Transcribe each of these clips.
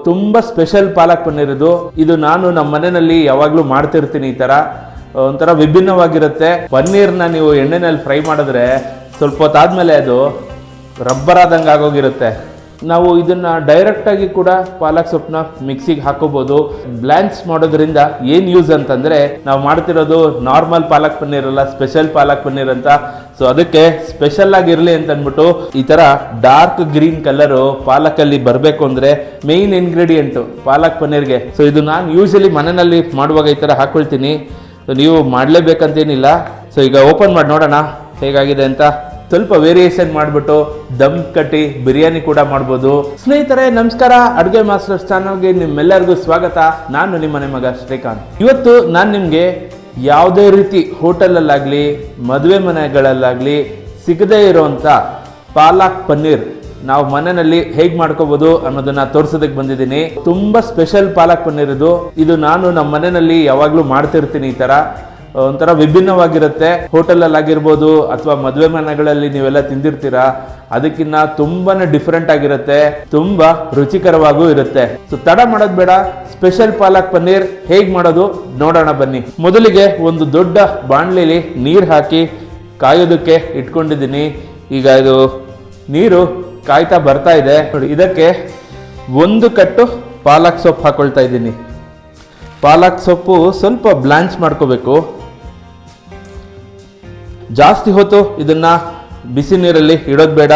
ತುಂಬ ಸ್ಪೆಷಲ್ ಪಾಲಕ್ ಪನ್ನೀರ್ ಇದು ನಾನು ನಮ್ಮ ಮನೆಯಲ್ಲಿ ಯಾವಾಗಲೂ ಮಾಡ್ತಿರ್ತೀನಿ. ಈ ಥರ ಒಂಥರ ವಿಭಿನ್ನವಾಗಿರುತ್ತೆ. ಪನ್ನೀರ್ನ ನೀವು ಎಣ್ಣೆನಲ್ಲಿ ಫ್ರೈ ಮಾಡಿದ್ರೆ ಸ್ವಲ್ಪ ಹೊತ್ತಾದ್ಮೇಲೆ ಅದು ರಬ್ಬರ್ ಆದಂಗೆ ಆಗೋಗಿರುತ್ತೆ. ನಾವು ಇದನ್ನು ಡೈರೆಕ್ಟಾಗಿ ಕೂಡ ಪಾಲಕ್ ಸೊಪ್ಪನ್ನ ಮಿಕ್ಸಿಗೆ ಹಾಕೋಬೋದು. ಬ್ಲ್ಯಾಂಚ್ ಮಾಡೋದ್ರಿಂದ ಏನು ಯೂಸ್ ಅಂತಂದರೆ, ನಾವು ಮಾಡ್ತಿರೋದು ನಾರ್ಮಲ್ ಪಾಲಕ್ ಪನ್ನೀರ್ ಅಲ್ಲ, ಸ್ಪೆಷಲ್ ಪಾಲಕ್ ಪನ್ನೀರ್ ಅಂತ. ಸೊ ಅದಕ್ಕೆ ಸ್ಪೆಷಲ್ ಆಗಿರಲಿ ಅಂತ ಅಂದ್ಬಿಟ್ಟು ಈ ಥರ ಡಾರ್ಕ್ ಗ್ರೀನ್ ಕಲರು ಪಾಲಕಲ್ಲಿ ಬರಬೇಕು ಅಂದರೆ ಮೇಯ್ನ್ ಇಂಗ್ರೀಡಿಯೆಂಟು ಪಾಲಕ್ ಪನ್ನೀರ್ಗೆ. ಸೊ ಇದು ನಾನು ಯೂಶಲಿ ಮನೆಯಲ್ಲಿ ಮಾಡುವಾಗ ಈ ಥರ ಹಾಕ್ಕೊಳ್ತೀನಿ. ಸೊ ನೀವು ಮಾಡಲೇಬೇಕಂತೇನಿಲ್ಲ. ಸೊ ಈಗ ಓಪನ್ ಮಾಡಿ ನೋಡೋಣ ಹೇಗಾಗಿದೆ ಅಂತ. ಸ್ವಲ್ಪ ವೇರಿಯೇಷನ್ ಮಾಡಿಬಿಟ್ಟು ದಮ್ ಕಟ್ಟಿ ಬಿರಿಯಾನಿ ಕೂಡ ಮಾಡ್ಬೋದು. ಸ್ನೇಹಿತರೆ ನಮಸ್ಕಾರ, ಅಡುಗೆ ಮಾಸ್ಟರ್ಸ್ ಚಾನಲ್ಗೆ ನಿಮ್ಮೆಲ್ಲರಿಗೂ ಸ್ವಾಗತ. ನಾನು ನಿಮ್ಮ ಮನೆ ಮಗ ಶ್ರೀಕಾಂತ್. ಇವತ್ತು ನಾನು ನಿಮಗೆ ಯಾವುದೇ ರೀತಿ ಹೋಟೆಲಲ್ಲಾಗಲಿ ಮದುವೆ ಮನೆಗಳಲ್ಲಾಗಲಿ ಸಿಗದೇ ಇರೋವಂಥ ಪಾಲಕ್ ಪನ್ನೀರ್ ನಾವು ಮನೆಯಲ್ಲಿ ಹೇಗೆ ಮಾಡ್ಕೋಬೋದು ಅನ್ನೋದನ್ನ ತೋರಿಸೋದಕ್ಕೆ ಬಂದಿದ್ದೀನಿ. ತುಂಬ ಸ್ಪೆಷಲ್ ಪಾಲಕ್ ಪನ್ನೀರ್ ಇದು ನಾನು ನಮ್ಮ ಮನೆಯಲ್ಲಿ ಯಾವಾಗಲೂ ಮಾಡ್ತಿರ್ತೀನಿ. ಈ ಥರ ಒಂಥರ ವಿಭಿನ್ನವಾಗಿರುತ್ತೆ. ಹೋಟೆಲಲ್ಲಾಗಿರ್ಬೋದು ಅಥವಾ ಮದುವೆ ಮನೆಗಳಲ್ಲಿ ನೀವೆಲ್ಲ ತಿಂದಿರ್ತೀರಾ, ಅದಕ್ಕಿಂತ ತುಂಬಾನೇ ಡಿಫ್ರೆಂಟ್ ಆಗಿರುತ್ತೆ, ತುಂಬ ರುಚಿಕರವಾಗೂ ಇರುತ್ತೆ. ಸೊ ತಡ ಮಾಡೋದು ಬೇಡ, ಸ್ಪೆಷಲ್ ಪಾಲಕ್ ಪನ್ನೀರ್ ಹೇಗೆ ಮಾಡೋದು ನೋಡೋಣ ಬನ್ನಿ. ಮೊದಲಿಗೆ ಒಂದು ದೊಡ್ಡ ಬಾಣಲಿಲಿ ನೀರು ಹಾಕಿ ಕಾಯೋದಕ್ಕೆ ಇಟ್ಕೊಂಡಿದ್ದೀನಿ. ಈಗ ಇದು ನೀರು ಕಾಯ್ತಾ ಬರ್ತಾ ಇದೆ ನೋಡಿ. ಇದಕ್ಕೆ ಒಂದು ಕಟ್ಟು ಪಾಲಕ್ ಸೊಪ್ಪು ಹಾಕೊಳ್ತಾ ಇದ್ದೀನಿ. ಪಾಲಕ್ ಸೊಪ್ಪು ಸ್ವಲ್ಪ ಬ್ಲಾಂಚ್ ಮಾಡ್ಕೋಬೇಕು. ಜಾಸ್ತಿ ಹೊತ್ತು ಇದನ್ನ ಬಿಸಿ ನೀರಲ್ಲಿ ಇಡೋದು ಬೇಡ.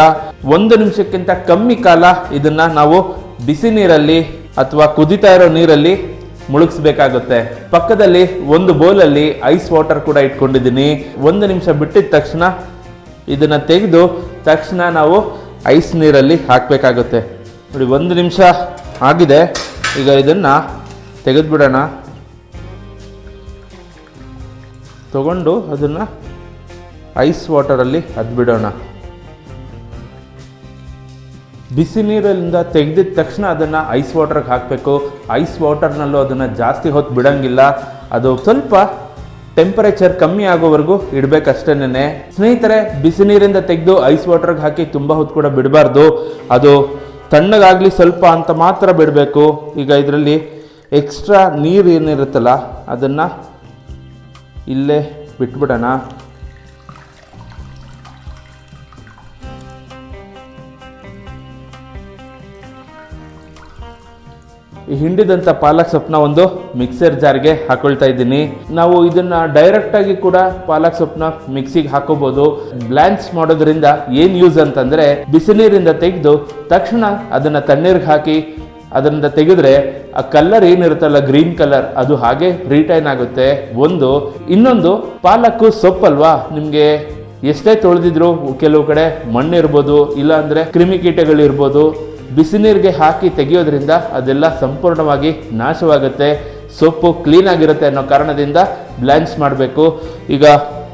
1 ನಿಮಿಷಕ್ಕಿಂತ ಕಮ್ಮಿ ಕಾಲ ಇದನ್ನ ನಾವು ಬಿಸಿ ನೀರಲ್ಲಿ ಅಥವಾ ಕುದಿತಾ ಇರೋ ನೀರಲ್ಲಿ ಮುಳುಗಿಸ್ಬೇಕಾಗುತ್ತೆ. ಪಕ್ಕದಲ್ಲಿ ಒಂದು ಬೌಲಲ್ಲಿ ಐಸ್ ವಾಟರ್ ಕೂಡ ಇಟ್ಕೊಂಡಿದ್ದೀನಿ. 1 ನಿಮಿಷ ಬಿಟ್ಟಿದ ತಕ್ಷಣ ಇದನ್ನ ತೆಗೆದು ತಕ್ಷಣ ನಾವು ಐಸ್ ನೀರಲ್ಲಿ ಹಾಕಬೇಕಾಗುತ್ತೆ. ನೋಡಿ 1 ನಿಮಿಷ ಆಗಿದೆ. ಈಗ ಇದನ್ನ ತೆಗೆದುಬಿಡೋಣ. ತಗೊಂಡು ಅದನ್ನು ಐಸ್ ವಾಟರಲ್ಲಿ ಅದ್ಬಿಡೋಣ. ಬಿಸಿ ನೀರಿಂದ ತೆಗೆದಿದ ತಕ್ಷಣ ಅದನ್ನು ಐಸ್ ವಾಟರ್ಗೆ ಹಾಕಬೇಕು. ಐಸ್ ವಾಟರ್ನಲ್ಲೂ ಅದನ್ನು ಜಾಸ್ತಿ ಹೊತ್ತು ಬಿಡೋಂಗಿಲ್ಲ. ಅದು ಸ್ವಲ್ಪ ಟೆಂಪರೇಚರ್ ಕಮ್ಮಿ ಆಗೋವರೆಗೂ ಇಡಬೇಕಷ್ಟೇನೆ. ಸ್ನೇಹಿತರೆ, ಬಿಸಿ ನೀರಿಂದ ತೆಗೆದು ಐಸ್ ವಾಟರ್ಗೆ ಹಾಕಿ ತುಂಬ ಹೊತ್ತು ಕೂಡ ಬಿಡಬಾರ್ದು. ಅದು ತಣ್ಣಗಾಗಲಿ ಸ್ವಲ್ಪ ಅಂತ ಮಾತ್ರ ಬಿಡಬೇಕು. ಈಗ ಇದರಲ್ಲಿ ಎಕ್ಸ್ಟ್ರಾ ನೀರು ಏನಿರುತ್ತಲ್ಲ ಅದನ್ನು ಇಲ್ಲೇ ಬಿಟ್ಬಿಡೋಣ. ಈ ಹಿಂಡಿದಂಥ ಪಾಲಕ್ ಸೊಪ್ಪನ್ನ ಒಂದು ಮಿಕ್ಸರ್ ಜಾರ್ಗೆ ಹಾಕೊಳ್ತಾ ಇದ್ದೀನಿ. ನಾವು ಇದನ್ನ ಡೈರೆಕ್ಟಾಗಿ ಕೂಡ ಪಾಲಕ್ ಸೊಪ್ಪನ್ನ ಮಿಕ್ಸಿಗೆ ಹಾಕೋಬಹುದು. ಬ್ಲ್ಯಾಂಚ್ ಮಾಡೋದ್ರಿಂದ ಏನು ಯೂಸ್ ಅಂತಂದರೆ, ಬಿಸಿ ನೀರಿಂದ ತೆಗೆದು ತಕ್ಷಣ ಅದನ್ನು ತಣ್ಣೀರಿಗೆ ಹಾಕಿ ಅದರಿಂದ ತೆಗೆದ್ರೆ ಆ ಕಲರ್ ಏನಿರುತ್ತಲ್ಲ ಗ್ರೀನ್ ಕಲರ್, ಅದು ಹಾಗೆ ರಿಟೈನ್ ಆಗುತ್ತೆ. ಇನ್ನೊಂದು ಪಾಲಕ್ಕು ಸೊಪ್ಪಲ್ವಾ, ನಿಮಗೆ ಎಷ್ಟೇ ತೊಳೆದಿದ್ರು ಕೆಲವು ಕಡೆ ಮಣ್ಣು ಇರ್ಬೋದು, ಇಲ್ಲ ಅಂದರೆ ಕ್ರಿಮಿಕೀಟಗಳಿರ್ಬೋದು. ಬಿಸಿ ನೀರಿಗೆ ಹಾಕಿ ತೆಗೆಯೋದ್ರಿಂದ ಅದೆಲ್ಲ ಸಂಪೂರ್ಣವಾಗಿ ನಾಶವಾಗುತ್ತೆ. ಸೊಪ್ಪು ಕ್ಲೀನ್ ಆಗಿರುತ್ತೆ ಅನ್ನೋ ಕಾರಣದಿಂದ ಬ್ಲ್ಯಾಂಚ್ ಮಾಡಬೇಕು. ಈಗ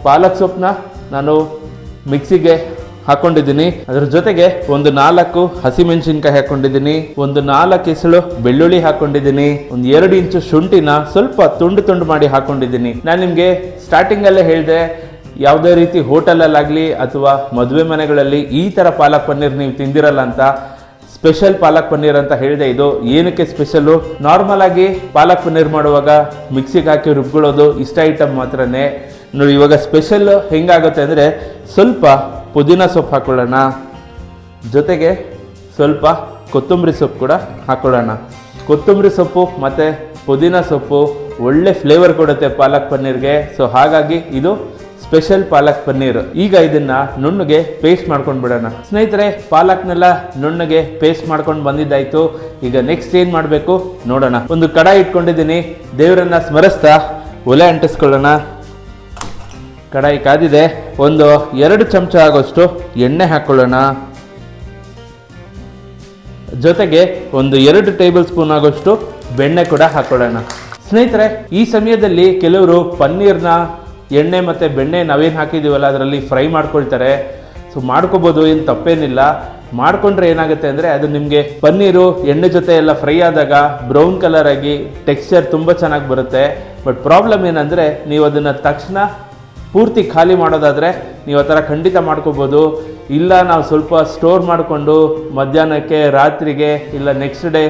ಪಾಲಕ್ ಸೊಪ್ಪನ್ನ ನಾನು ಮಿಕ್ಸಿಗೆ ಹಾಕೊಂಡಿದ್ದೀನಿ. ಅದರ ಜೊತೆಗೆ ಒಂದು 4 ಹಸಿಮೆಣಸಿನ್ಕಾಯಿ ಹಾಕೊಂಡಿದ್ದೀನಿ, ಒಂದು 4 ಎಸಳು ಬೆಳ್ಳುಳ್ಳಿ ಹಾಕೊಂಡಿದ್ದೀನಿ, ಒಂದು 2 ಇಂಚು ಶುಂಠಿನ ಸ್ವಲ್ಪ ತುಂಡು ಮಾಡಿ ಹಾಕೊಂಡಿದ್ದೀನಿ. ನಾನು ನಿಮಗೆ ಸ್ಟಾರ್ಟಿಂಗಲ್ಲೇ ಹೇಳಿದೆ, ಯಾವುದೇ ರೀತಿ ಹೋಟೆಲಲ್ಲಾಗಲಿ ಅಥವಾ ಮದುವೆ ಮನೆಗಳಲ್ಲಿ ಈ ಥರ ಪಾಲಕ್ ಪನ್ನೀರ್ ನೀವು ತಿಂದಿರಲ್ಲ ಅಂತ. ಸ್ಪೆಷಲ್ ಪಾಲಕ್ ಪನ್ನೀರ್ ಅಂತ ಹೇಳಿದೆ. ಇದು ಏನಕ್ಕೆ ಸ್ಪೆಷಲ್ಲು, ನಾರ್ಮಲ್ ಆಗಿ ಪಾಲಕ್ ಪನ್ನೀರ್ ಮಾಡುವಾಗ ಮಿಕ್ಸಿಗೆ ಹಾಕಿ ರುಬ್ಕೊಳ್ಳೋದು ಇಷ್ಟ ಐಟಮ್ ಮಾತ್ರನೇ. ನೋಡಿ ಇವಾಗ ಸ್ಪೆಷಲ್ ಹೆಂಗಾಗುತ್ತೆ ಅಂದರೆ, ಸ್ವಲ್ಪ ಪುದೀನ ಸೊಪ್ಪು ಹಾಕೊಳ್ಳೋಣ, ಜೊತೆಗೆ ಸ್ವಲ್ಪ ಕೊತ್ತಂಬರಿ ಸೊಪ್ಪು ಕೂಡ ಹಾಕೊಳ್ಳೋಣ. ಕೊತ್ತಂಬರಿ ಸೊಪ್ಪು ಮತ್ತು ಪುದೀನ ಸೊಪ್ಪು ಒಳ್ಳೆ ಫ್ಲೇವರ್ ಕೊಡುತ್ತೆ ಪಾಲಕ್ ಪನ್ನೀರ್ಗೆ. ಸೊ ಹಾಗಾಗಿ ಇದು ಸ್ಪೆಷಲ್ ಪಾಲಕ್ ಪನ್ನೀರ್. ಈಗ ಇದನ್ನ ನುಣ್ಣಗೆ ಪೇಸ್ಟ್ ಮಾಡ್ಕೊಂಡು ಬಿಡೋಣ. ಸ್ನೇಹಿತರೆ, ಪಾಲಕ್ನೆಲ್ಲ ನುಣ್ಣಗೆ ಪೇಸ್ಟ್ ಮಾಡ್ಕೊಂಡು ಬಂದಿದ್ದಾಯ್ತು. ಈಗ ನೆಕ್ಸ್ಟ್ ಏನು ಮಾಡಬೇಕು ನೋಡೋಣ. ಒಂದು ಕಡಾಯಿ ಇಟ್ಕೊಂಡಿದ್ದೀನಿ. ದೇವರನ್ನ ಸ್ಮರಿಸ್ತಾ ಒಲೆ ಅಂಟಿಸ್ಕೊಳ್ಳೋಣ. ಕಡಾಯಿ ಕಾದಿದೆ. ಒಂದು 2 ಚಮಚ ಆಗೋಷ್ಟು ಎಣ್ಣೆ ಹಾಕೊಳ್ಳೋಣ. ಜೊತೆಗೆ ಒಂದು 2 ಟೇಬಲ್ ಸ್ಪೂನ್ ಆಗೋಷ್ಟು ಬೆಣ್ಣೆ ಕೂಡ ಹಾಕೊಳ್ಳೋಣ. ಸ್ನೇಹಿತರೆ, ಈ ಸಮಯದಲ್ಲಿ ಕೆಲವರು ಪನ್ನೀರ್ನ ಎಣ್ಣೆ ಮತ್ತು ಬೆಣ್ಣೆ ನಾವೇನು ಹಾಕಿದ್ದೀವಲ್ಲ ಅದರಲ್ಲಿ ಫ್ರೈ ಮಾಡ್ಕೊಳ್ತಾರೆ. ಸೊ ಮಾಡ್ಕೋಬೋದು, ಏನು ತಪ್ಪೇನಿಲ್ಲ. ಮಾಡಿಕೊಂಡ್ರೆ ಏನಾಗುತ್ತೆ ಅಂದರೆ, ಅದು ನಿಮಗೆ ಪನ್ನೀರು ಎಣ್ಣೆ ಜೊತೆ ಎಲ್ಲ ಫ್ರೈ ಆದಾಗ ಬ್ರೌನ್ ಕಲರ್ ಆಗಿ ಟೆಕ್ಸ್ಚರ್ ತುಂಬ ಚೆನ್ನಾಗಿ ಬರುತ್ತೆ. ಬಟ್ ಪ್ರಾಬ್ಲಮ್ ಏನಂದರೆ, ನೀವು ಅದನ್ನು ತಕ್ಷಣ ಪೂರ್ತಿ ಖಾಲಿ ಮಾಡೋದಾದರೆ ನೀವು ಆ ಥರ ಖಂಡಿತ ಮಾಡ್ಕೋಬೋದು. ಇಲ್ಲ ನಾವು ಸ್ವಲ್ಪ ಸ್ಟೋರ್ ಮಾಡಿಕೊಂಡು ಮಧ್ಯಾಹ್ನಕ್ಕೆ, ರಾತ್ರಿಗೆ, ಇಲ್ಲ ನೆಕ್ಸ್ಟ್ ಡೇ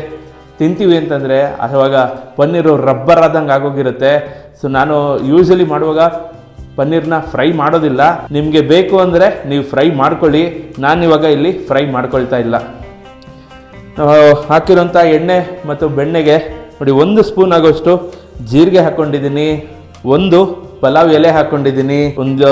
ತಿಂತೀವಿ ಅಂತಂದರೆ ಆವಾಗ ಪನ್ನೀರು ರಬ್ಬರ್ ಆದಂಗೆ ಆಗೋಗಿರುತ್ತೆ. ಸೊ ನಾನು ಯೂಶಲಿ ಮಾಡುವಾಗ ಪನ್ನೀರ್ನ ಫ್ರೈ ಮಾಡೋದಿಲ್ಲ. ನಿಮಗೆ ಬೇಕು ಅಂದರೆ ನೀವು ಫ್ರೈ ಮಾಡ್ಕೊಳ್ಳಿ, ನಾನಿವಾಗ ಇಲ್ಲಿ ಫ್ರೈ ಮಾಡ್ಕೊಳ್ತಾ ಇಲ್ಲ. ಹಾಕಿರೋಂಥ ಎಣ್ಣೆ ಮತ್ತು ಬೆಣ್ಣೆಗೆ ನೋಡಿ 1 ಸ್ಪೂನ್ ಆಗೋಷ್ಟು ಜೀರಿಗೆ ಹಾಕ್ಕೊಂಡಿದ್ದೀನಿ, 1 ಪಲಾವ್ ಎಲೆ ಹಾಕ್ಕೊಂಡಿದ್ದೀನಿ, ಒಂದು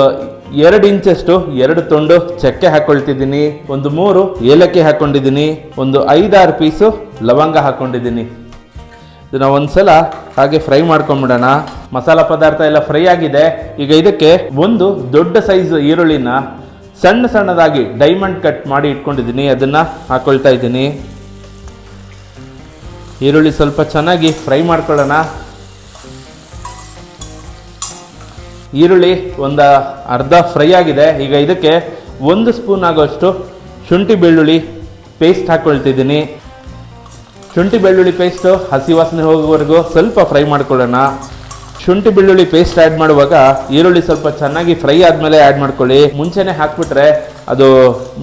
2 ಇಂಚಷ್ಟು 2 ತುಂಡು ಚಕ್ಕೆ ಹಾಕ್ಕೊಳ್ತಿದ್ದೀನಿ, ಒಂದು 3 ಏಲಕ್ಕಿ ಹಾಕ್ಕೊಂಡಿದ್ದೀನಿ, ಒಂದು 5-6 ಪೀಸು ಲವಂಗ ಹಾಕ್ಕೊಂಡಿದ್ದೀನಿ. ಇದನ್ನ ಒಂದ್ಸಲ ಹಾಗೆ ಫ್ರೈ ಮಾಡ್ಕೊಂಬಿಡೋಣ. ಮಸಾಲ ಪದಾರ್ಥ ಎಲ್ಲ ಫ್ರೈ ಆಗಿದೆ. ಈಗ ಇದಕ್ಕೆ ಒಂದು ದೊಡ್ಡ ಸೈಜ್ ಈರುಳ್ಳಿನ ಸಣ್ಣದಾಗಿ ಡೈಮಂಡ್ ಕಟ್ ಮಾಡಿ ಇಟ್ಕೊಂಡಿದ್ದೀನಿ, ಅದನ್ನು ಹಾಕ್ಕೊಳ್ತಾ ಇದ್ದೀನಿ. ಈರುಳ್ಳಿ ಸ್ವಲ್ಪ ಚೆನ್ನಾಗಿ ಫ್ರೈ ಮಾಡ್ಕೊಳ್ಳೋಣ. ಈರುಳ್ಳಿ ಒಂದು ಅರ್ಧ ಫ್ರೈ ಆಗಿದೆ. ಈಗ ಇದಕ್ಕೆ 1 ಸ್ಪೂನ್ ಆಗೋಷ್ಟು ಶುಂಠಿ ಬೆಳ್ಳುಳ್ಳಿ ಪೇಸ್ಟ್ ಹಾಕ್ಕೊಳ್ತಿದ್ದೀನಿ. ಶುಂಠಿ ಬೆಳ್ಳುಳ್ಳಿ ಪೇಸ್ಟು ಹಸಿ ವಾಸನೆ ಹೋಗೋವರೆಗೂ ಸ್ವಲ್ಪ ಫ್ರೈ ಮಾಡ್ಕೊಳ್ಳೋಣ. ಶುಂಠಿ ಬೆಳ್ಳುಳ್ಳಿ ಪೇಸ್ಟ್ ಆ್ಯಡ್ ಮಾಡುವಾಗ ಈರುಳ್ಳಿ ಸ್ವಲ್ಪ ಚೆನ್ನಾಗಿ ಫ್ರೈ ಆದಮೇಲೆ ಆ್ಯಡ್ ಮಾಡ್ಕೊಳ್ಳಿ. ಮುಂಚೆನೇ ಹಾಕ್ಬಿಟ್ರೆ ಅದು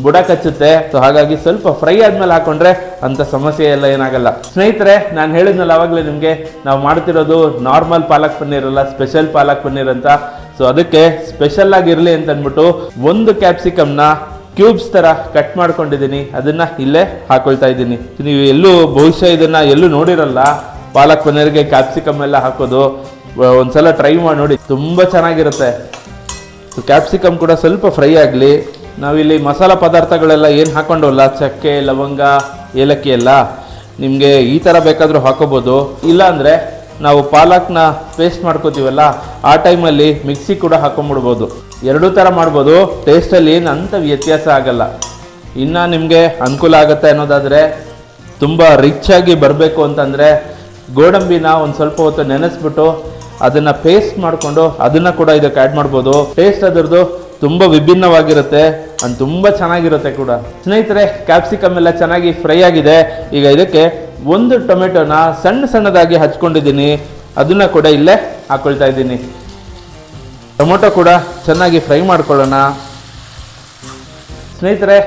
ಬುಡ ಕಚ್ಚುತ್ತೆ. ಸೊ ಹಾಗಾಗಿ ಸ್ವಲ್ಪ ಫ್ರೈ ಆದಮೇಲೆ ಹಾಕ್ಕೊಂಡ್ರೆ ಅಂಥ ಸಮಸ್ಯೆ ಎಲ್ಲ ಏನಾಗಲ್ಲ. ಸ್ನೇಹಿತರೆ, ನಾನು ಹೇಳಿದ್ನಲ್ಲ ಆವಾಗಲೇ ನಿಮಗೆ, ನಾವು ಮಾಡ್ತಿರೋದು ನಾರ್ಮಲ್ ಪಾಲಕ್ ಪನ್ನೀರ್ ಅಲ್ಲ, ಸ್ಪೆಷಲ್ ಪಾಲಕ್ ಪನ್ನೀರ್ ಅಂತ. ಸೊ ಅದಕ್ಕೆ ಸ್ಪೆಷಲ್ ಆಗಿರಲಿ ಅಂತ ಅಂದ್ಬಿಟ್ಟು 1 ಕ್ಯಾಪ್ಸಿಕಮ್ನ ಕ್ಯೂಬ್ಸ್ ಥರ ಕಟ್ ಮಾಡ್ಕೊಂಡಿದ್ದೀನಿ, ಅದನ್ನು ಇಲ್ಲೇ ಹಾಕೊಳ್ತಾ ಇದ್ದೀನಿ. ನೀವು ಎಲ್ಲೂ ಬಹುಶಃ ಇದನ್ನು ಎಲ್ಲೂ ನೋಡಿರಲ್ಲ, ಪಾಲಕ್ ಪನ್ನೀರ್ಗೆ ಕ್ಯಾಪ್ಸಿಕಮ್ ಎಲ್ಲ ಹಾಕೋದು. ಒಂದ್ಸಲ ಟ್ರೈ ಮಾಡಿ ನೋಡಿ, ತುಂಬ ಚೆನ್ನಾಗಿರುತ್ತೆ. ಸೊ ಕ್ಯಾಪ್ಸಿಕಮ್ ಕೂಡ ಸ್ವಲ್ಪ ಫ್ರೈ ಆಗಲಿ. ನಾವಿಲ್ಲಿ ಮಸಾಲ ಪದಾರ್ಥಗಳೆಲ್ಲ ಏನು ಹಾಕೊಂಡವಲ್ಲ, ಚಕ್ಕೆ, ಲವಂಗ, ಏಲಕ್ಕಿ ಎಲ್ಲ, ನಿಮಗೆ ಈ ಥರ ಬೇಕಾದರೂ ಹಾಕೋಬೋದು. ಇಲ್ಲಾಂದರೆ ನಾವು ಪಾಲಕ್ನ ಪೇಸ್ಟ್ ಮಾಡ್ಕೋತೀವಲ್ಲ, ಆ ಟೈಮಲ್ಲಿ ಮಿಕ್ಸಿ ಕೂಡ ಹಾಕೊಂಡ್ಬಿಡ್ಬೋದು. ಎರಡೂ ಥರ ಮಾಡ್ಬೋದು. ಟೇಸ್ಟಲ್ಲಿ ಏನು ಅಂಥ ವ್ಯತ್ಯಾಸ ಆಗಲ್ಲ. ಇನ್ನು ನಿಮಗೆ ಅನುಕೂಲ ಆಗುತ್ತೆ ಅನ್ನೋದಾದರೆ, ತುಂಬ ರಿಚ್ಚಾಗಿ ಬರಬೇಕು ಅಂತಂದರೆ ಗೋಡಂಬಿನ ಒಂದು ಸ್ವಲ್ಪ ಹೊತ್ತು ನೆನೆಸ್ಬಿಟ್ಟು ಅದನ್ನು ಪೇಸ್ಟ್ ಮಾಡಿಕೊಂಡು ಅದನ್ನು ಕೂಡ ಇದಕ್ಕೆ ಆ್ಯಡ್ ಮಾಡ್ಬೋದು. ಟೇಸ್ಟ್ ಅದರದ್ದು ತುಂಬ ವಿಭಿನ್ನವಾಗಿರುತ್ತೆ, ಅದು ತುಂಬ ಚೆನ್ನಾಗಿರುತ್ತೆ ಕೂಡ. ಸ್ನೇಹಿತರೆ, ಕ್ಯಾಪ್ಸಿಕಮ್ ಎಲ್ಲ ಚೆನ್ನಾಗಿ ಫ್ರೈ ಆಗಿದೆ. ಈಗ ಇದಕ್ಕೆ 1 ಟೊಮೆಟೊನ ಸಣ್ಣದಾಗಿ ಹಚ್ಕೊಂಡಿದ್ದೀನಿ, ಅದನ್ನು ಕೂಡ ಇಲ್ಲೇ ಹಾಕ್ಕೊಳ್ತಾ ಇದ್ದೀನಿ. ಟೊಮೊಟೊ ಕೂಡ ಚೆನ್ನಾಗಿ ಫ್ರೈ ಮಾಡ್ಕೊಳ್ಳೋಣ. ಸ್ನೇಹಿತರೆ,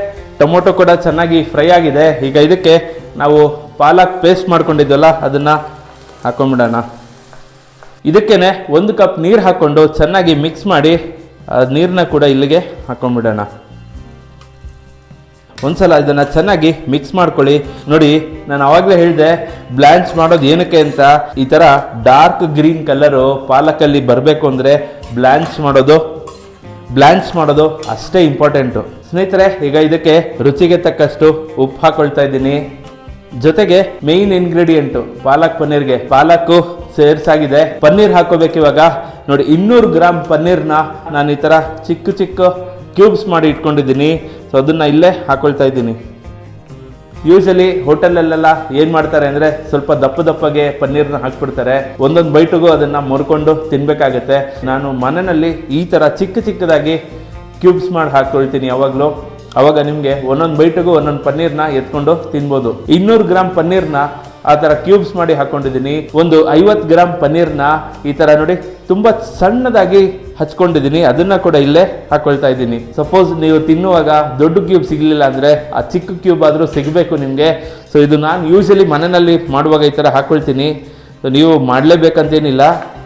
ಟೊಮೊಟೊ ಕೂಡ ಚೆನ್ನಾಗಿ ಫ್ರೈ ಆಗಿದೆ. ಈಗ ಇದಕ್ಕೆ ನಾವು ಪಾಲಕ್ ಪೇಸ್ಟ್ ಮಾಡ್ಕೊಂಡಿದ್ವಲ್ಲ, ಅದನ್ನು ಹಾಕೊಂಡ್ಬಿಡೋಣ. ಇದಕ್ಕೇನೆ 1 ಕಪ್ ನೀರು ಹಾಕ್ಕೊಂಡು ಚೆನ್ನಾಗಿ ಮಿಕ್ಸ್ ಮಾಡಿ ನೀರನ್ನ ಕೂಡ ಇಲ್ಲಿಗೆ ಹಾಕೊಂಡ್ಬಿಡೋಣ. ಒಂದ್ಸಲ ಇದನ್ನು ಚೆನ್ನಾಗಿ ಮಿಕ್ಸ್ ಮಾಡ್ಕೊಳ್ಳಿ. ನೋಡಿ, ನಾನು ಆವಾಗಲೇ ಹೇಳಿದೆ ಬ್ಲ್ಯಾಂಚ್ ಮಾಡೋದು ಏನಕ್ಕೆ ಅಂತ. ಈ ಥರ ಡಾರ್ಕ್ ಗ್ರೀನ್ ಕಲರು ಪಾಲಕಲ್ಲಿ ಬರಬೇಕು ಅಂದರೆ ಬ್ಲ್ಯಾಂಚ್ ಮಾಡೋದು ಅಷ್ಟೇ ಇಂಪಾರ್ಟೆಂಟು. ಸ್ನೇಹಿತರೆ, ಈಗ ಇದಕ್ಕೆ ರುಚಿಗೆ ತಕ್ಕಷ್ಟು ಉಪ್ಪು ಹಾಕೊಳ್ತಾ ಇದ್ದೀನಿ. ಜೊತೆಗೆ ಮೇಯ್ನ್ ಇಂಗ್ರೀಡಿಯೆಂಟು ಪಾಲಕ್ ಪನ್ನೀರ್ಗೆ ಪಾಲಕ್ಕು ಸೇರ್ಸಾಗಿದೆ. ಪನ್ನೀರ್ ಹಾಕೋಬೇಕು ಇವಾಗ. ನೋಡಿ, 200 ಗ್ರಾಮ್ ಪನ್ನೀರ್ನ ನಾನು ಈ ಥರ ಚಿಕ್ಕ ಕ್ಯೂಬ್ಸ್ ಮಾಡಿ ಇಟ್ಕೊಂಡಿದ್ದೀನಿ. ಸೊ ಅದನ್ನು ಇಲ್ಲೇ ಹಾಕೊಳ್ತಾ ಇದ್ದೀನಿ. ಯೂಶಲಿ ಹೋಟೆಲಲ್ಲೆಲ್ಲ ಏನು ಮಾಡ್ತಾರೆ ಅಂದರೆ ಸ್ವಲ್ಪ ದಪ್ಪಗೆ ಪನ್ನೀರ್ನ ಹಾಕ್ಬಿಡ್ತಾರೆ. ಒಂದೊಂದು ಬೈಟಿಗೂ ಅದನ್ನು ಮುರ್ಕೊಂಡು ತಿನ್ನಬೇಕಾಗತ್ತೆ. ನಾನು ಮನೆಯಲ್ಲಿ ಈ ಥರ ಚಿಕ್ಕದಾಗಿ ಕ್ಯೂಬ್ಸ್ ಮಾಡಿ ಹಾಕ್ಕೊಳ್ತೀನಿ ಯಾವಾಗಲೂ. ಅವಾಗ ನಿಮಗೆ ಒಂದೊಂದು ಬೈಟಿಗೂ ಒಂದೊಂದು ಪನ್ನೀರ್ನ ಎತ್ಕೊಂಡು ತಿನ್ಬೋದು. 200 ಗ್ರಾಮ್ ಪನ್ನೀರ್ನ ಆ ಥರ ಕ್ಯೂಬ್ಸ್ ಮಾಡಿ ಹಾಕ್ಕೊಂಡಿದ್ದೀನಿ. ಒಂದು 50 ಗ್ರಾಮ್ ಪನ್ನೀರ್ನ ಈ ಥರ ನೋಡಿ ತುಂಬ ಸಣ್ಣದಾಗಿ ಹಚ್ಕೊಂಡಿದ್ದೀನಿ, ಅದನ್ನು ಕೂಡ ಇಲ್ಲೇ ಹಾಕ್ಕೊಳ್ತಾ ಇದ್ದೀನಿ. ಸಪೋಸ್ ನೀವು ತಿನ್ನುವಾಗ ದೊಡ್ಡ ಕ್ಯೂಬ್ ಸಿಗಲಿಲ್ಲ ಅಂದರೆ ಆ ಚಿಕ್ಕ ಕ್ಯೂಬ್ ಆದರೂ ಸಿಗಬೇಕು ನಿಮಗೆ. ಸೊ ಇದು ನಾನು ಯೂಶಲಿ ಮನೆಯಲ್ಲಿ ಮಾಡುವಾಗ ಈ ಥರ ಹಾಕ್ಕೊಳ್ತೀನಿ. ಸೊ ನೀವು ಮಾಡಲೇಬೇಕಂತೇನಿಲ್ಲ,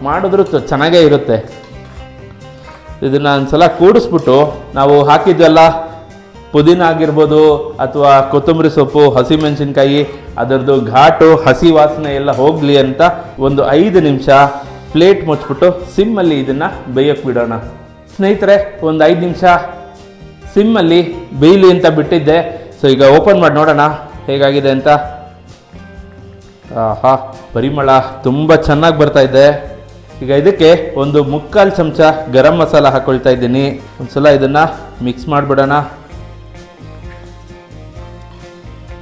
ಮಾಡಿದ್ರೂ ಚೆನ್ನಾಗೇ ಇರುತ್ತೆ. ಇದನ್ನು ಒಂದ್ಸಲ ಕೂಡಿಸ್ಬಿಟ್ಟು ನಾವು ಹಾಕಿದ್ವಲ್ಲ ಪುದೀನ ಆಗಿರ್ಬೋದು ಅಥವಾ ಕೊತ್ತಂಬರಿ ಸೊಪ್ಪು, ಹಸಿಮೆಣಸಿನ್ಕಾಯಿ, ಅದರದ್ದು ಘಾಟು ಹಸಿ ವಾಸನೆ ಎಲ್ಲ ಹೋಗಲಿ ಅಂತ ಒಂದು 5 ನಿಮಿಷ ಪ್ಲೇಟ್ ಮುಚ್ಚಿಬಿಟ್ಟು ಸಿಮ್ಮಲ್ಲಿ ಇದನ್ನು ಬೇಯೋಕ್ಕೆ ಬಿಡೋಣ. ಸ್ನೇಹಿತರೆ, ಒಂದು 5 ನಿಮಿಷ ಸಿಮ್ಮಲ್ಲಿ ಬೇಯಲಿ ಅಂತ ಬಿಟ್ಟಿದ್ದೆ. ಸೊ ಈಗ ಓಪನ್ ಮಾಡಿ ನೋಡೋಣ ಹೇಗಾಗಿದೆ ಅಂತ. ಆಹಾ, ಪರಿಮಳ ತುಂಬ ಚೆನ್ನಾಗಿ ಬರ್ತಾ ಇದೆ. ಈಗ ಇದಕ್ಕೆ ಒಂದು 3/4 ಚಮಚ ಗರಂ ಮಸಾಲ ಹಾಕ್ಕೊಳ್ತಾ ಇದ್ದೀನಿ. ಒಂದ್ಸಲ ಇದನ್ನು ಮಿಕ್ಸ್ ಮಾಡಿಬಿಡೋಣ.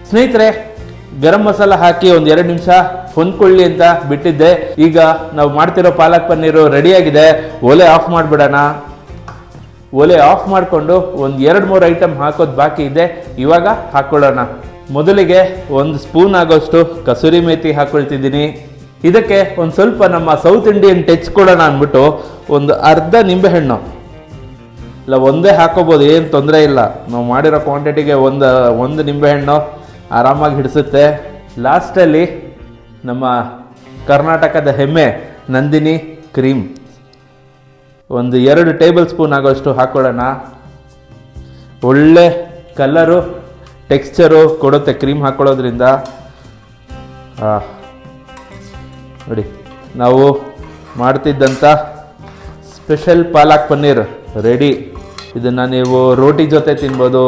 ಸ್ನೇಹಿತರೆ, ಗರಂ ಮಸಾಲ ಹಾಕಿ ಒಂದು 2 ನಿಮಿಷ ಹೊಂದ್ಕೊಳ್ಳಿ ಅಂತ ಬಿಟ್ಟಿದ್ದೆ. ಈಗ ನಾವು ಮಾಡ್ತಿರೋ ಪಾಲಕ್ ಪನ್ನೀರು ರೆಡಿಯಾಗಿದೆ. ಒಲೆ ಆಫ್ ಮಾಡಿಬಿಡೋಣ. ಒಲೆ ಆಫ್ ಮಾಡಿಕೊಂಡು ಒಂದು 2-3 ಐಟಮ್ ಹಾಕೋದು ಬಾಕಿ ಇದೆ, ಇವಾಗ ಹಾಕ್ಕೊಳ್ಳೋಣ. ಮೊದಲಿಗೆ 1 ಸ್ಪೂನ್ ಆಗೋಷ್ಟು ಕಸೂರಿ ಮೇಥಿ ಹಾಕ್ಕೊಳ್ತಿದ್ದೀನಿ. ಇದಕ್ಕೆ ಒಂದು ಸ್ವಲ್ಪ ನಮ್ಮ ಸೌತ್ ಇಂಡಿಯನ್ ಟಚ್ ಕೊಡೋಣ ಅಂದ್ಬಿಟ್ಟು ಒಂದು ಅರ್ಧ ನಿಂಬೆಹಣ್ಣು, ಇಲ್ಲ ಒಂದೇ ಹಾಕೋಬೋದು, ಏನು ತೊಂದರೆ ಇಲ್ಲ. ನಾವು ಮಾಡಿರೋ ಕ್ವಾಂಟಿಟಿಗೆ ಒಂದು ನಿಂಬೆಹಣ್ಣು ಆರಾಮಾಗಿ ಹಿಡಿಸುತ್ತೆ. ಲಾಸ್ಟಲ್ಲಿ ನಮ್ಮ ಕರ್ನಾಟಕದ ಹೆಮ್ಮೆ ನಂದಿನಿ ಕ್ರೀಮ್ ಒಂದು 2 ಟೇಬಲ್ ಸ್ಪೂನ್ ಆಗೋಷ್ಟು ಹಾಕ್ಕೊಳ್ಳೋಣ. ಒಳ್ಳೆ ಕಲರು ಟೆಕ್ಸ್ಚರು ಕೊಡುತ್ತೆ ಕ್ರೀಮ್ ಹಾಕ್ಕೊಳ್ಳೋದ್ರಿಂದ. ನೋಡಿ, ನಾವು ಮಾಡ್ತಿದ್ದಂಥ ಸ್ಪೆಷಲ್ ಪಾಲಕ್ ಪನ್ನೀರ್ ರೆಡಿ. ಇದನ್ನು ನೀವು ರೋಟಿ ಜೊತೆ ತಿನ್ಬೋದು,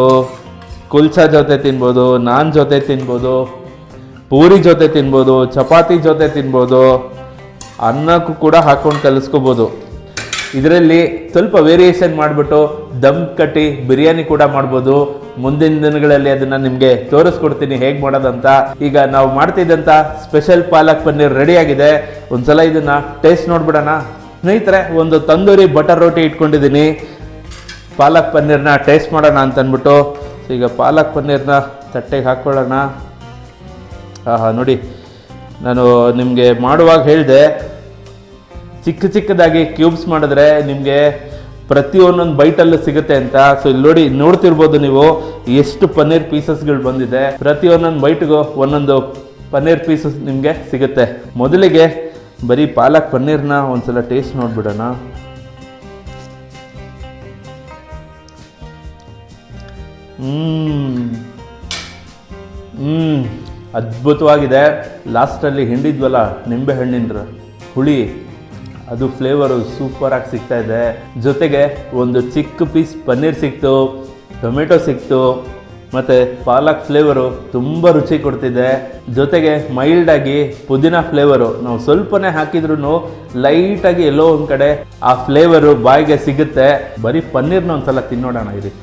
ಕುಲ್ಚಾ ಜೊತೆ ತಿನ್ಬೋದು, ನಾನ್ ಜೊತೆ ತಿನ್ಬೋದು, ಪೂರಿ ಜೊತೆ ತಿನ್ಬೋದು, ಚಪಾತಿ ಜೊತೆ ತಿನ್ಬೋದು, ಅನ್ನಕ್ಕೂ ಕೂಡ ಹಾಕ್ಕೊಂಡು ಕಲಿಸ್ಕೋಬೋದು. ಇದರಲ್ಲಿ ಸ್ವಲ್ಪ ವೇರಿಯೇಷನ್ ಮಾಡಿಬಿಟ್ಟು ದಮ್ ಕಟ್ಟಿ ಬಿರಿಯಾನಿ ಕೂಡ ಮಾಡ್ಬೋದು. ಮುಂದಿನ ದಿನಗಳಲ್ಲಿ ಅದನ್ನು ನಿಮಗೆ ತೋರಿಸ್ಕೊಡ್ತೀನಿ ಹೇಗೆ ಮಾಡೋದಂತ. ಈಗ ನಾವು ಮಾಡ್ತಿದ್ದಂಥ ಸ್ಪೆಷಲ್ ಪಾಲಕ್ ಪನ್ನೀರ್ ರೆಡಿಯಾಗಿದೆ. ಒಂದ್ಸಲ ಇದನ್ನು ಟೇಸ್ಟ್ ನೋಡ್ಬಿಡೋಣ. ಸ್ನೇಹಿತರೆ, ಒಂದು ತಂದೂರಿ ಬಟರ್ ರೋಟಿ ಇಟ್ಕೊಂಡಿದ್ದೀನಿ. ಪಾಲಕ್ ಪನ್ನೀರ್ನ ಟೇಸ್ಟ್ ಮಾಡೋಣ ಅಂತ ಅಂದ್ಬಿಟ್ಟು ಈಗ ಪಾಲಕ್ ಪನ್ನೀರ್ನ ತಟ್ಟೆಗೆ ಹಾಕ್ಕೊಳ್ಳೋಣ. ನೋಡಿ, ನಾನು ನಿಮಗೆ ಮಾಡುವಾಗ ಹೇಳಿದೆ ಚಿಕ್ಕ ಚಿಕ್ಕದಾಗಿ ಕ್ಯೂಬ್ಸ್ ಮಾಡಿದ್ರೆ ನಿಮಗೆ ಪ್ರತಿಯೊಂದೊಂದು ಬೈಟಲ್ಲೂ ಸಿಗುತ್ತೆ ಅಂತ. ಸೊ ಇಲ್ಲಿ ನೋಡ್ತಿರ್ಬೋದು ನೀವು ಎಷ್ಟು ಪನ್ನೀರ್ ಪೀಸಸ್ಗಳು ಬಂದಿದೆ. ಪ್ರತಿಯೊಂದೊಂದು ಬೈಟ್ಗೂ ಒಂದೊಂದು ಪನ್ನೀರ್ ಪೀಸಸ್ ನಿಮಗೆ ಸಿಗುತ್ತೆ. ಮೊದಲಿಗೆ ಬರೀ ಪಾಲಕ್ ಪನ್ನೀರ್ನ ಒಂದ್ಸಲ ಟೇಸ್ಟ್ ನೋಡ್ಬಿಡೋಣ. ಅದ್ಭುತವಾಗಿದೆ. ಲಾಸ್ಟಲ್ಲಿ ಹಿಂಡಿದ್ವಲ್ಲ ನಿಂಬೆ ಹಣ್ಣಿನ ಹುಳಿ, ಅದು ಫ್ಲೇವರು ಸೂಪರಾಗಿ ಸಿಗ್ತಾ ಇದೆ. ಜೊತೆಗೆ ಒಂದು ಚಿಕ್ಕ ಪೀಸ್ ಪನ್ನೀರ್ ಸಿಕ್ತು, ಟೊಮೆಟೊ ಸಿಕ್ತು, ಮತ್ತು ಪಾಲಕ್ ಫ್ಲೇವರು ತುಂಬ ರುಚಿ ಕೊಡ್ತಿದೆ. ಜೊತೆಗೆ ಮೈಲ್ಡಾಗಿ ಪುದೀನ ಫ್ಲೇವರು ನಾವು ಸ್ವಲ್ಪನೇ ಹಾಕಿದ್ರೂ ಲೈಟಾಗಿ ಎಲ್ಲೋ ಒಂದು ಕಡೆ ಆ ಫ್ಲೇವರು ಬಾಯಿಗೆ ಸಿಗುತ್ತೆ. ಬರೀ ಪನ್ನೀರ್ನ ಒಂದ್ಸಲ ತಿನ್ನೋಣ ಇರಿ.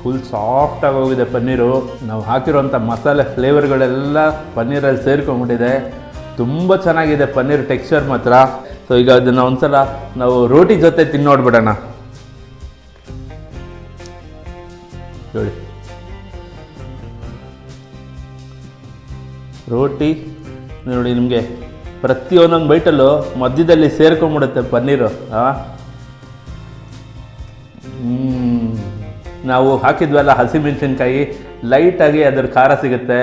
ಫುಲ್ ಸಾಫ್ಟಾಗಿ ಹೋಗಿದೆ ಪನ್ನೀರು. ನಾವು ಹಾಕಿರೋಂಥ ಮಸಾಲೆ ಫ್ಲೇವರ್ಗಳೆಲ್ಲ ಪನ್ನೀರಲ್ಲಿ ಸೇರ್ಕೊಂಡ್ಬಿಟ್ಟಿದೆ. ತುಂಬ ಚೆನ್ನಾಗಿದೆ ಪನ್ನೀರ್ ಟೆಕ್ಸ್ಚರ್ ಮಾತ್ರ. ಸೊ ಈಗ ಅದನ್ನು ಒಂದ್ಸಲ ನಾವು ರೋಟಿ ಜೊತೆ ತಿನ್ನೋಡ್ಬಿಡೋಣ. ನೋಡಿ, ರೋಟಿ ನೋಡಿ, ನಿಮಗೆ ಪ್ರತಿಯೊಂದೊಂದು ಬೈಟಲ್ಲೂ ಮಧ್ಯದಲ್ಲಿ ಸೇರ್ಕೊಂಡ್ಬಿಡುತ್ತೆ ಪನ್ನೀರು. ನಾವು ಹಾಕಿದ್ವಲ್ಲ ಹಸಿಮೆಣಸಿನ್ಕಾಯಿ, ಲೈಟಾಗಿ ಅದರ ಖಾರ ಸಿಗುತ್ತೆ.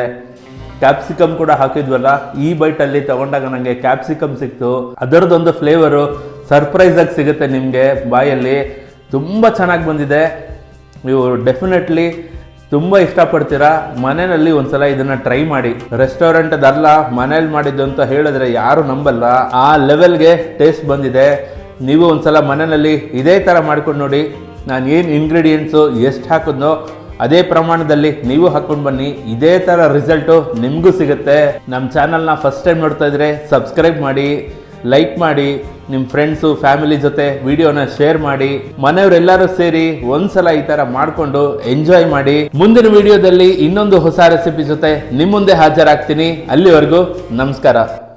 ಕ್ಯಾಪ್ಸಿಕಮ್ ಕೂಡ ಹಾಕಿದ್ವಲ್ಲ, ಈ ಬೈಟಲ್ಲಿ ತಗೊಂಡಾಗ ನನಗೆ ಕ್ಯಾಪ್ಸಿಕಮ್ ಸಿಕ್ತು. ಅದರದ್ದೊಂದು ಫ್ಲೇವರು ಸರ್ಪ್ರೈಸಾಗಿ ಸಿಗುತ್ತೆ ನಿಮಗೆ ಬಾಯಲ್ಲಿ. ತುಂಬ ಚೆನ್ನಾಗಿ ಬಂದಿದೆ. ನೀವು ಡೆಫಿನೆಟ್ಲಿ ತುಂಬ ಇಷ್ಟಪಡ್ತೀರಾ. ಮನೆಯಲ್ಲಿ ಒಂದ್ಸಲ ಇದನ್ನು ಟ್ರೈ ಮಾಡಿ. ರೆಸ್ಟೋರೆಂಟದಲ್ಲ, ಮನೇಲಿ ಮಾಡಿದ್ದು ಅಂತ ಹೇಳಿದ್ರೆ ಯಾರು ನಂಬಲ್ಲ. ಆ ಲೆವೆಲ್ಗೆ ಟೇಸ್ಟ್ ಬಂದಿದೆ. ನೀವು ಒಂದ್ಸಲ ಮನೆಯಲ್ಲಿ ಇದೇ ಥರ ಮಾಡ್ಕೊಂಡು ನೋಡಿ. ನಾನು ಏನು ಇಂಗ್ರೀಡಿಯೆಂಟ್ಸು ಎಷ್ಟು ಹಾಕಿದ್ನೋ ಅದೇ ಪ್ರಮಾಣದಲ್ಲಿ ನೀವು ಹಾಕ್ಕೊಂಡು ಬನ್ನಿ. ಇದೇ ಥರ ರಿಸಲ್ಟು ನಿಮಗೂ ಸಿಗುತ್ತೆ. ನಮ್ಮ ಚಾನಲ್ನ ಫಸ್ಟ್ ಟೈಮ್ ನೋಡ್ತಾ ಇದ್ರೆ ಸಬ್ಸ್ಕ್ರೈಬ್ ಮಾಡಿ, ಲೈಕ್ ಮಾಡಿ, ನಿಮ್ಮ ಫ್ರೆಂಡ್ಸು ಫ್ಯಾಮಿಲಿ ಜೊತೆ ವಿಡಿಯೋನ ಶೇರ್ ಮಾಡಿ. ಮನೆಯವರೆಲ್ಲರೂ ಸೇರಿ ಒಂದ್ಸಲ ಈ ಥರ ಮಾಡಿಕೊಂಡು ಎಂಜಾಯ್ ಮಾಡಿ. ಮುಂದಿನ ವಿಡಿಯೋದಲ್ಲಿ ಇನ್ನೊಂದು ಹೊಸ ರೆಸಿಪಿ ಜೊತೆ ನಿಮ್ಮ ಮುಂದೆ ಹಾಜರಾಗ್ತೀನಿ. ಅಲ್ಲಿವರೆಗೂ ನಮಸ್ಕಾರ.